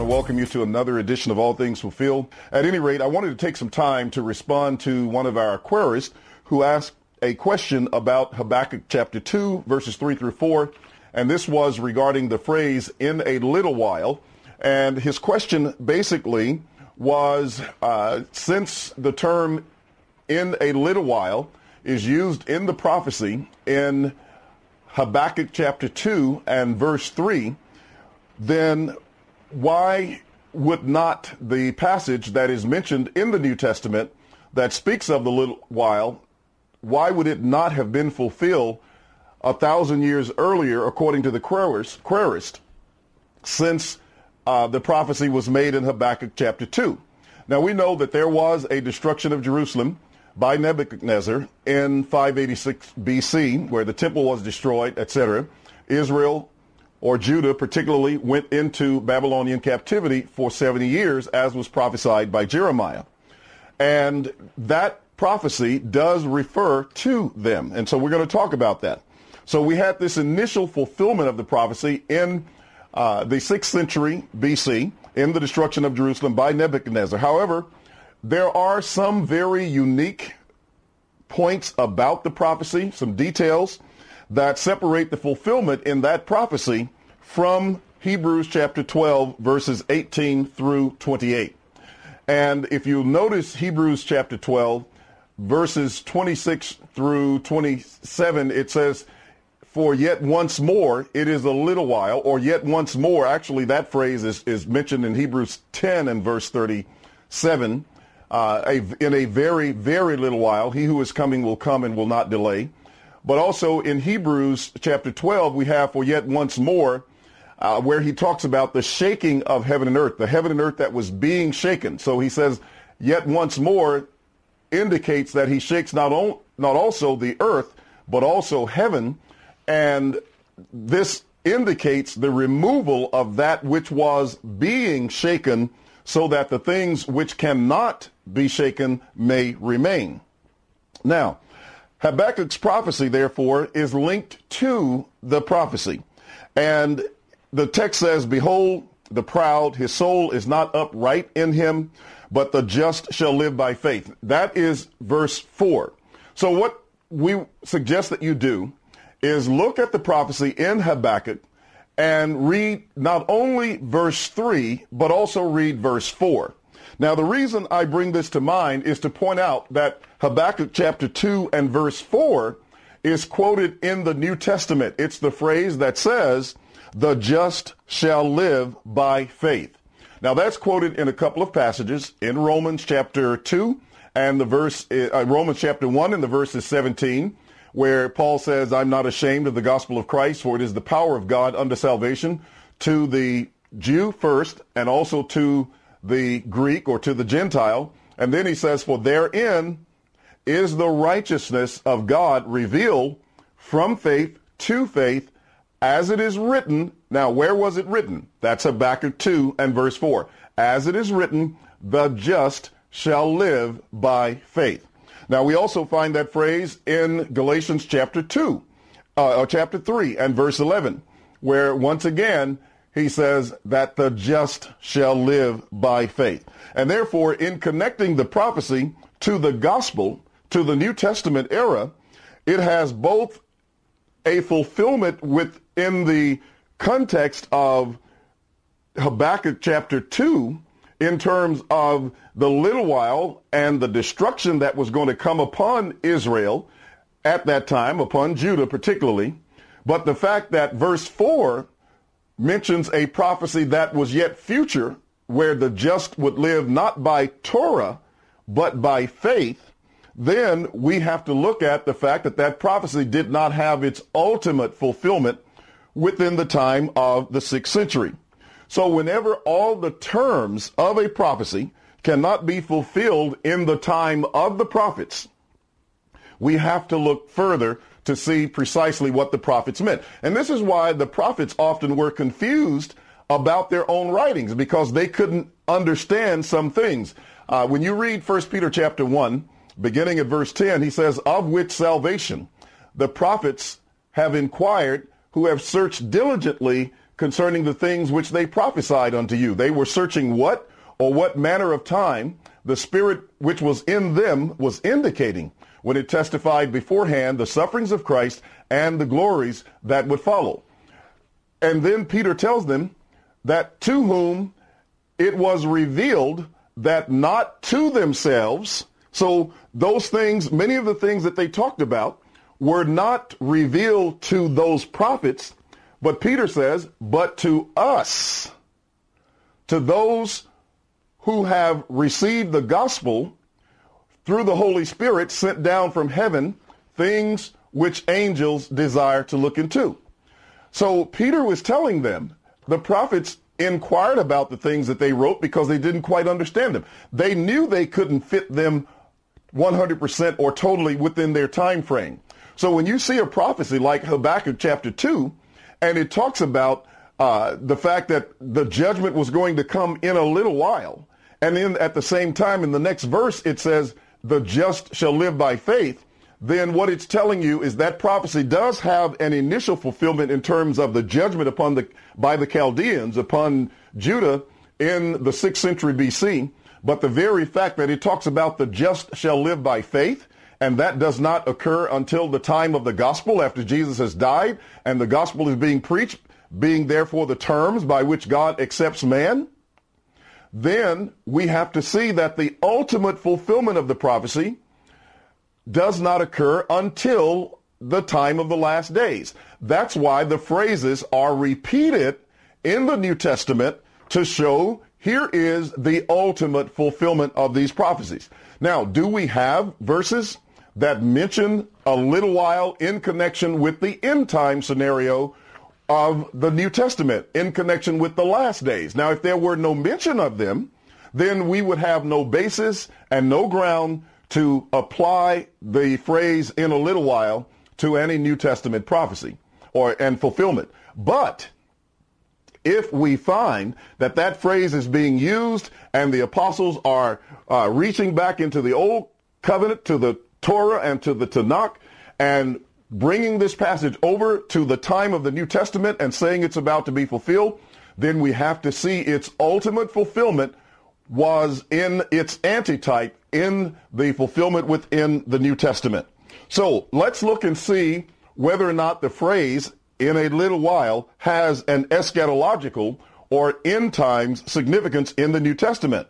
welcome you to another edition of All Things Fulfilled. At any rate, I wanted to take some time to respond to one of our queries who asked a question about Habakkuk chapter 2, verses 3 through 4. And this was regarding the phrase, in a little while. And his question basically was, since the term in a little while is used in the prophecy in Habakkuk chapter 2 and verse 3, then why would not the passage that is mentioned in the New Testament that speaks of the little while, why would it not have been fulfilled 1,000 years earlier, according to the querist, since the prophecy was made in Habakkuk chapter 2? Now, we know that there was a destruction of Jerusalem by Nebuchadnezzar in 586 BC, where the temple was destroyed, etc. Israel, or Judah particularly, went into Babylonian captivity for 70 years, as was prophesied by Jeremiah. And that prophecy does refer to them. And so we're going to talk about that. So we had this initial fulfillment of the prophecy in the 6th century BC, in the destruction of Jerusalem by Nebuchadnezzar. However, there are some very unique points about the prophecy, some details that separate the fulfillment in that prophecy from Hebrews chapter 12, verses 18 through 28. And if you notice Hebrews chapter 12, verses 26 through 27, it says, for yet once more, it is a little while, or yet once more. Actually, that phrase is mentioned in Hebrews 10 and verse 37. In a very, very little while, he who is coming will come and will not delay. But also in Hebrews chapter 12, we have for yet once more, where he talks about the shaking of heaven and earth, the heaven and earth that was being shaken. So he says, yet once more indicates that he shakes not also the earth, but also heaven. And this indicates the removal of that which was being shaken, so that the things which cannot be shaken may remain. Now, Habakkuk's prophecy, therefore, is linked to the prophecy. And the text says, behold, the proud, his soul is not upright in him, but the just shall live by faith. That is verse 4. So what we suggest that you do is look at the prophecy in Habakkuk and read not only verse 3, but also read verse 4. Now, the reason I bring this to mind is to point out that Habakkuk chapter 2 and verse 4 is quoted in the New Testament. It's the phrase that says, the just shall live by faith. Now, that's quoted in a couple of passages in Romans chapter 2 and the verse, Romans chapter 1 and the verse is 17, where Paul says, I'm not ashamed of the gospel of Christ, for it is the power of God unto salvation to the Jew first, and also to the Greek, or to the Gentile. And then he says, for therein is the righteousness of God revealed from faith to faith, as it is written. Now, where was it written? That's Habakkuk 2 and verse 4. As it is written, the just shall live by faith. Now, we also find that phrase in Galatians chapter 2, or chapter 3 and verse 11, where once again he says that the just shall live by faith. And therefore, in connecting the prophecy to the gospel, to the New Testament era, it has both a fulfillment within the context of Habakkuk chapter 2, in terms of the little while and the destruction that was going to come upon Israel at that time, upon Judah particularly. But the fact that verse 4 mentions a prophecy that was yet future, where the just would live not by Torah, but by faith, then we have to look at the fact that that prophecy did not have its ultimate fulfillment within the time of the 6th century. So whenever all the terms of a prophecy cannot be fulfilled in the time of the prophets, we have to look further to see precisely what the prophets meant. And this is why the prophets often were confused about their own writings, because they couldn't understand some things. When you read 1 Peter chapter 1, beginning at verse 10, he says, of which salvation the prophets have inquired, who have searched diligently concerning the things which they prophesied unto you. They were searching what or what manner of time the Spirit which was in them was indicating when it testified beforehand the sufferings of Christ and the glories that would follow. And then Peter tells them that to whom it was revealed that not to themselves. So those things, many of the things that they talked about were not revealed to those prophets, but Peter says, but to us, to those who have received the gospel through the Holy Spirit sent down from heaven, things which angels desire to look into. So Peter was telling them, the prophets inquired about the things that they wrote because they didn't quite understand them. They knew they couldn't fit them 100% or totally within their time frame. So when you see a prophecy like Habakkuk chapter 2, and it talks about the fact that the judgment was going to come in a little while, and then at the same time in the next verse it says, the just shall live by faith, then what it's telling you is that prophecy does have an initial fulfillment in terms of the judgment by the Chaldeans upon Judah in the 6th century BC. But the very fact that it talks about the just shall live by faith, and that does not occur until the time of the gospel after Jesus has died and the gospel is being preached, being therefore the terms by which God accepts man, then we have to see that the ultimate fulfillment of the prophecy does not occur until the time of the last days. That's why the phrases are repeated in the New Testament to show here is the ultimate fulfillment of these prophecies. Now, do we have verses that mention a little while in connection with the end time scenario of the New Testament, in connection with the last days? Now, if there were no mention of them, then we would have no basis and no ground to apply the phrase in a little while to any New Testament prophecy and fulfillment. But if we find that that phrase is being used and the apostles are reaching back into the Old Covenant, to the Torah and to the Tanakh, and bringing this passage over to the time of the New Testament and saying it's about to be fulfilled, then we have to see its ultimate fulfillment was in its antitype in the fulfillment within the New Testament. So let's look and see whether or not the phrase in a little while has an eschatological or end times significance in the New Testament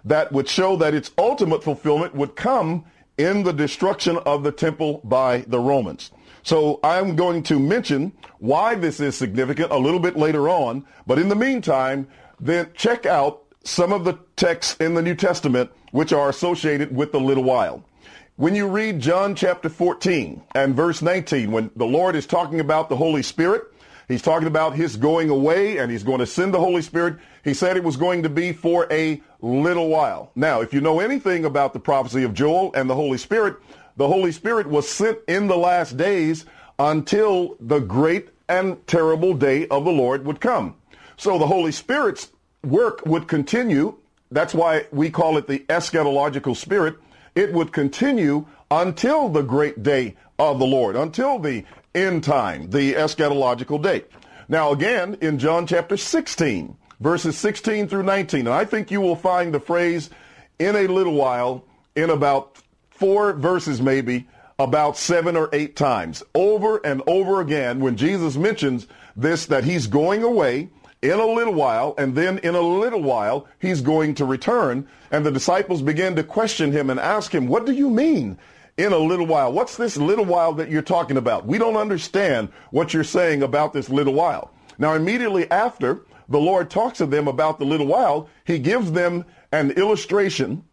that would show that its ultimate fulfillment would come in the destruction of the temple by the Romans. So I'm going to mention why this is significant a little bit later on, but in the meantime, then check out some of the texts in the New Testament which are associated with the little while. When you read John chapter 14 and verse 19, when the Lord is talking about the Holy Spirit, he's talking about his going away and he's going to send the Holy Spirit. He said it was going to be for a little while. Now, if you know anything about the prophecy of Joel and the Holy Spirit was sent in the last days until the great and terrible day of the Lord would come. So the Holy Spirit's work would continue. That's why we call it the eschatological spirit. It would continue until the great day of the Lord, until the end time, the eschatological day. Now, again, in John chapter 16, verses 16 through 19, and I think you will find the phrase in a little while in about 4 verses, maybe about 7 or 8 times, over and over again, when Jesus mentions this, that he's going away in a little while, and then in a little while, he's going to return. And the disciples begin to question him and ask him, what do you mean in a little while? What's this little while that you're talking about? We don't understand what you're saying about this little while. Now, immediately after the Lord talks to them about the little while, he gives them an illustration,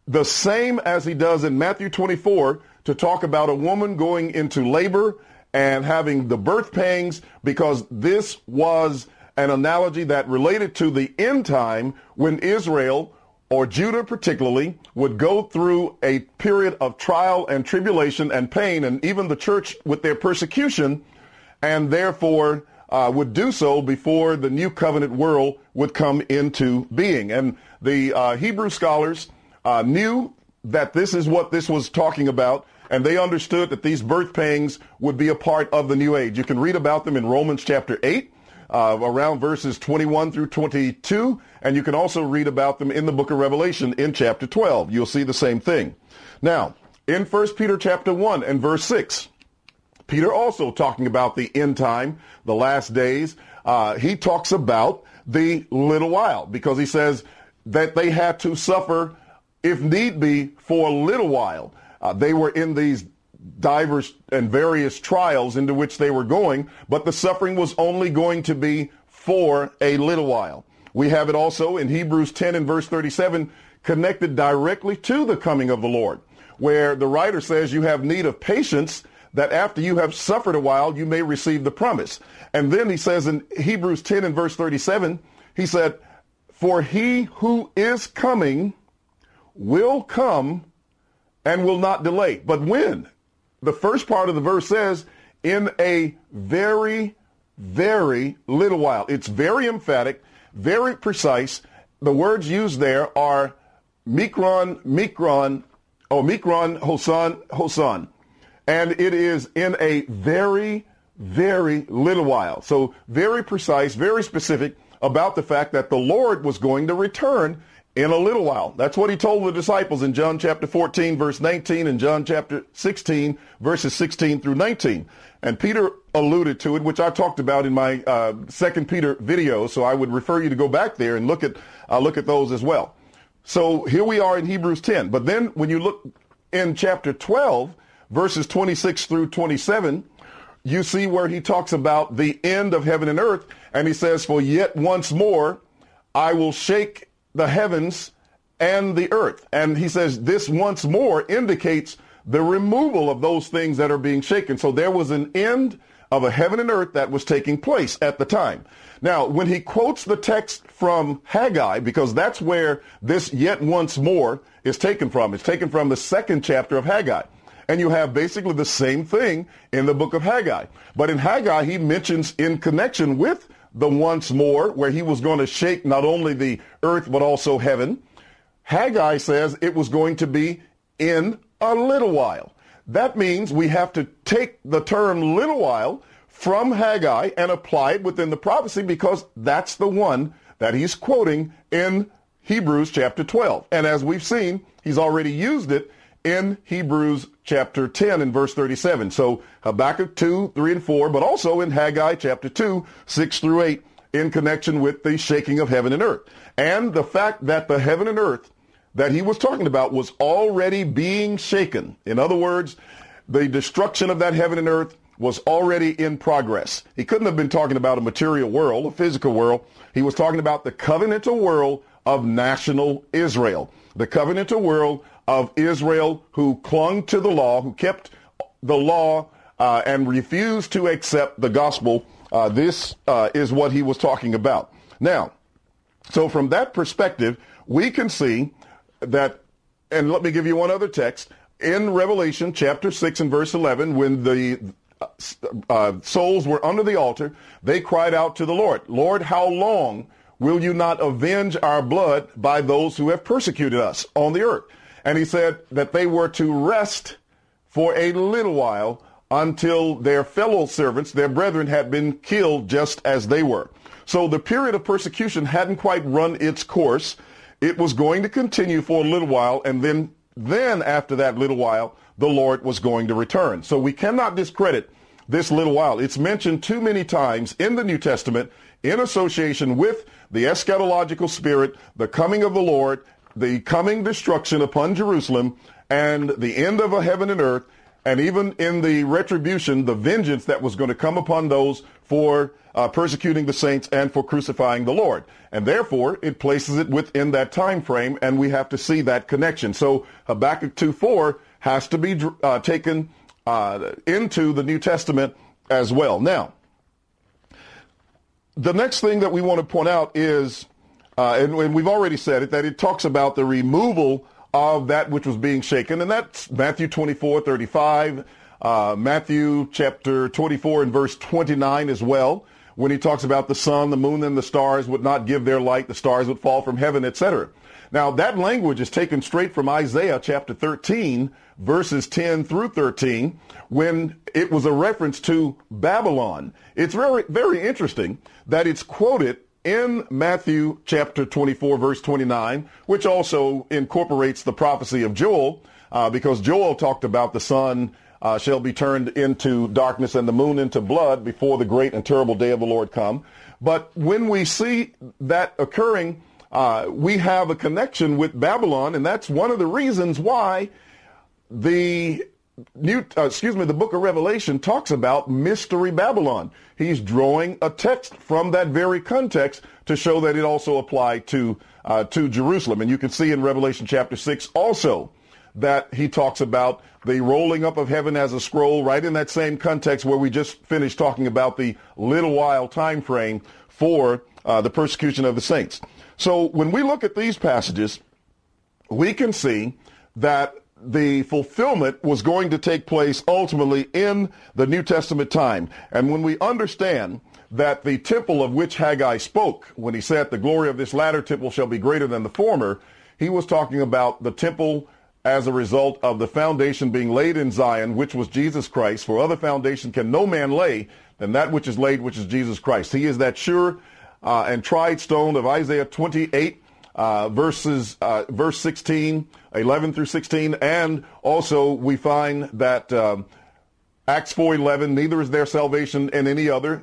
the same as he does in Matthew 24, to talk about a woman going into labor and having the birth pangs, because this was an analogy that related to the end time when Israel, or Judah particularly, would go through a period of trial and tribulation and pain, and even the church with their persecution, and therefore would do so before the new covenant world would come into being. And the Hebrew scholars knew that this is what this was talking about, and they understood that these birth pangs would be a part of the new age. You can read about them in Romans chapter 8. around verses 21 through 22, and you can also read about them in the book of Revelation in chapter 12. You'll see the same thing. Now, in 1 Peter chapter 1 and verse 6, Peter also talking about the end time, the last days, he talks about the little while, because he says that they had to suffer, if need be, for a little while. They were in these diverse and various trials into which they were going, but the suffering was only going to be for a little while. We have it also in Hebrews 10 and verse 37, connected directly to the coming of the Lord, where the writer says you have need of patience, that after you have suffered a while, you may receive the promise. And then he says in Hebrews 10 and verse 37, he said, for he who is coming will come and will not delay. But when? The first part of the verse says, in a very, very little while. It's very emphatic, very precise. The words used there are mikron, hosan. And it is in a very, very little while. So very precise, very specific about the fact that the Lord was going to return in a little while. That's what he told the disciples in John chapter 14, verse 19, and John chapter 16, verses 16 through 19. And Peter alluded to it, which I talked about in my 2 Peter video. So I would refer you to go back there and look at those as well. So here we are in Hebrews 10. But then when you look in chapter 12, verses 26 through 27, you see where he talks about the end of heaven and earth. And he says, for yet once more, I will shake the heavens and the earth. And he says this once more indicates the removal of those things that are being shaken. So there was an end of a heaven and earth that was taking place at the time. Now, when he quotes the text from Haggai, because that's where this yet once more is taken from. It's taken from the 2nd chapter of Haggai. And you have basically the same thing in the book of Haggai. But in Haggai, he mentions in connection with the once more, where he was going to shake not only the earth, but also heaven. Haggai says it was going to be in a little while. That means we have to take the term little while from Haggai and apply it within the prophecy, because that's the one that he's quoting in Hebrews chapter 12. And as we've seen, he's already used it in Hebrews chapter 10 and verse 37. So Habakkuk 2, 3, and 4, but also in Haggai chapter 2, 6 through 8, in connection with the shaking of heaven and earth. And the fact that the heaven and earth that he was talking about was already being shaken. In other words, the destruction of that heaven and earth was already in progress. He couldn't have been talking about a material world, a physical world. He was talking about the covenantal world of national Israel, the covenantal world of Israel who clung to the law, who kept the law and refused to accept the gospel. This is what he was talking about. Now, so from that perspective, we can see that, and let me give you one other text, in Revelation chapter 6 and verse 11, when the souls were under the altar, they cried out to the Lord, Lord, how long will you not avenge our blood by those who have persecuted us on the earth? And he said that they were to rest for a little while until their fellow servants, their brethren, had been killed just as they were. So the period of persecution hadn't quite run its course. It was going to continue for a little while, and then after that little while, the Lord was going to return. So we cannot discredit this little while. It's mentioned too many times in the New Testament in association with the eschatological spirit, the coming of the Lord, the coming destruction upon Jerusalem, and the end of a heaven and earth, and even in the retribution, the vengeance that was going to come upon those for persecuting the saints and for crucifying the Lord. And therefore, it places it within that time frame, and we have to see that connection. So Habakkuk 2:4 has to be taken into the New Testament as well. Now, the next thing that we want to point out is, and we've already said it, that it talks about the removal of that which was being shaken, and that's Matthew 24:35, Matthew chapter 24 and verse 29 as well, when he talks about the sun, the moon, and the stars would not give their light, the stars would fall from heaven, etc. Now, that language is taken straight from Isaiah chapter 13, verses 10 through 13, when it was a reference to Babylon. It's very, very interesting that it's quoted in Matthew chapter 24, verse 29, which also incorporates the prophecy of Joel, because Joel talked about the sun shall be turned into darkness and the moon into blood before the great and terrible day of the Lord come. But when we see that occurring, we have a connection with Babylon, and that's one of the reasons why the book of Revelation talks about mystery Babylon. He's drawing a text from that very context to show that it also applied to Jerusalem. And you can see in Revelation chapter 6 also that he talks about the rolling up of heaven as a scroll, right in that same context where we just finished talking about the little while time frame for the persecution of the saints. So when we look at these passages, we can see that the fulfillment was going to take place ultimately in the New Testament time. And when we understand that the temple of which Haggai spoke, when he said the glory of this latter temple shall be greater than the former, he was talking about the temple as a result of the foundation being laid in Zion, which was Jesus Christ. For other foundation can no man lay than that which is laid, which is Jesus Christ. He is that sure and tried stone of Isaiah 28, verse 16, 11 through 16. And also we find that Acts 4:11, neither is there salvation in any other.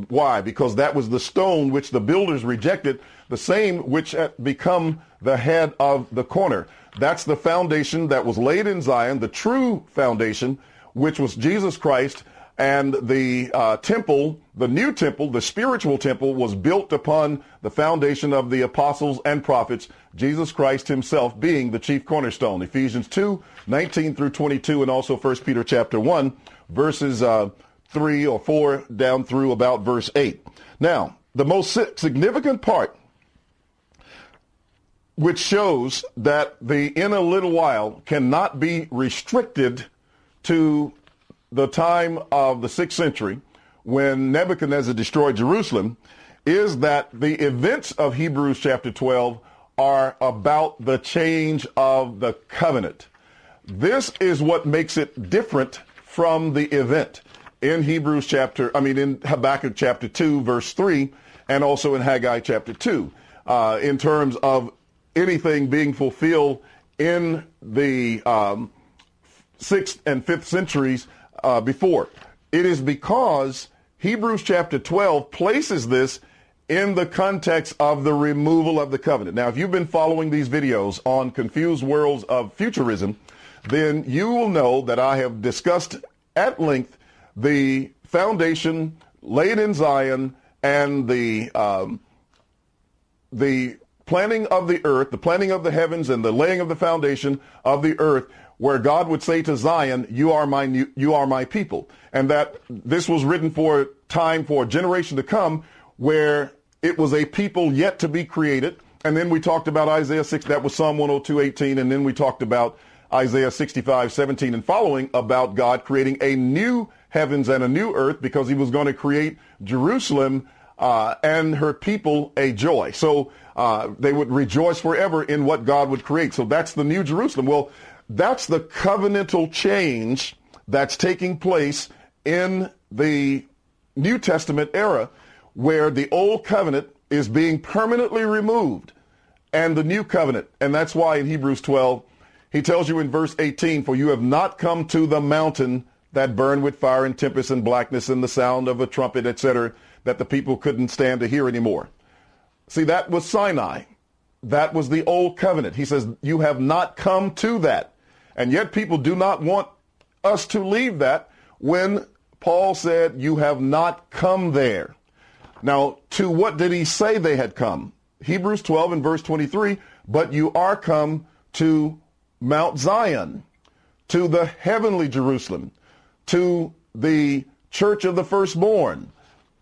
Why? Because that was the stone which the builders rejected, the same which had become the head of the corner. That's the foundation that was laid in Zion, the true foundation, which was Jesus Christ. And the temple, the new temple, the spiritual temple, was built upon the foundation of the apostles and prophets, Jesus Christ himself being the chief cornerstone. Ephesians 2:19 through 22, and also 1 Peter chapter 1, verses 3 or 4 down through about verse 8. Now, the most significant part, which shows that the in a little while cannot be restricted to the time of the 6th century when Nebuchadnezzar destroyed Jerusalem, is that the events of Hebrews chapter 12 are about the change of the covenant. This is what makes it different from the event in in Habakkuk chapter 2, verse 3, and also in Haggai chapter 2, in terms of anything being fulfilled in the 6th and 5th centuries before. It is because Hebrews chapter 12 places this in the context of the removal of the covenant. Now, if you've been following these videos on Confused Worlds of Futurism, then you will know that I have discussed at length the foundation laid in Zion and the planning of the earth, the planning of the heavens, and the laying of the foundation of the earth, where God would say to Zion, you are my people. And that this was written for time, for a generation to come, where it was a people yet to be created. And then we talked about Isaiah 6, that was Psalm 102:18. And then we talked about Isaiah 65:17 and following about God creating a new heavens and a new earth, because he was going to create Jerusalem and her people a joy. So they would rejoice forever in what God would create. So that's the new Jerusalem. Well, that's the covenantal change that's taking place in the New Testament era, where the old covenant is being permanently removed and the new covenant. And that's why in Hebrews 12, he tells you in verse 18, for you have not come to the mountain that burned with fire and tempest and blackness and the sound of a trumpet, etc., that the people couldn't stand to hear anymore. See, that was Sinai. That was the old covenant. He says, you have not come to that. And yet people do not want us to leave that, when Paul said, you have not come there. Now, to what did he say they had come? Hebrews 12 and verse 23, but you are come to Mount Zion, to the heavenly Jerusalem, to the church of the firstborn,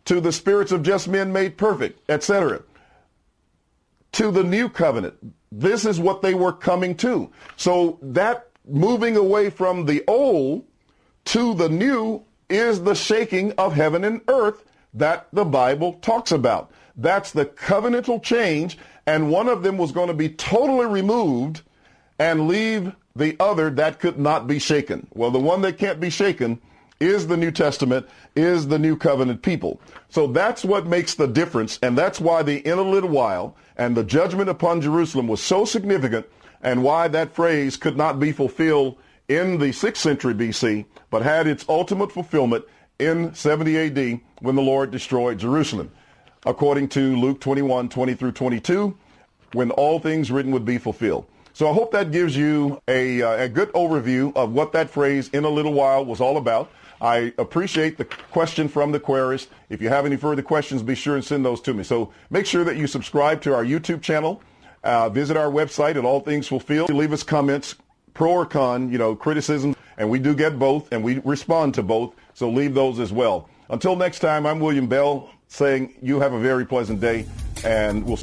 to the spirits of just men made perfect, etc., to the new covenant. This is what they were coming to. So that moving away from the old to the new is the shaking of heaven and earth that the Bible talks about. That's the covenantal change, and one of them was going to be totally removed and leave the other that could not be shaken. Well, the one that can't be shaken is the New Testament, is the new covenant people. So that's what makes the difference, and that's why the "in a little while" and the judgment upon Jerusalem was so significant, and why that phrase could not be fulfilled in the 6th century BC, but had its ultimate fulfillment in 70 AD when the Lord destroyed Jerusalem, according to Luke 21:20 through 22, when all things written would be fulfilled. So I hope that gives you a good overview of what that phrase "in a little while" was all about. I appreciate the question from the querist. If you have any further questions, be sure and send those to me. So make sure that you subscribe to our YouTube channel. Visit our website at All Things Fulfilled. Leave us comments, pro or con, criticism, and we do get both, and we respond to both. So leave those as well. Until next time, I'm William Bell saying you have a very pleasant day, and we'll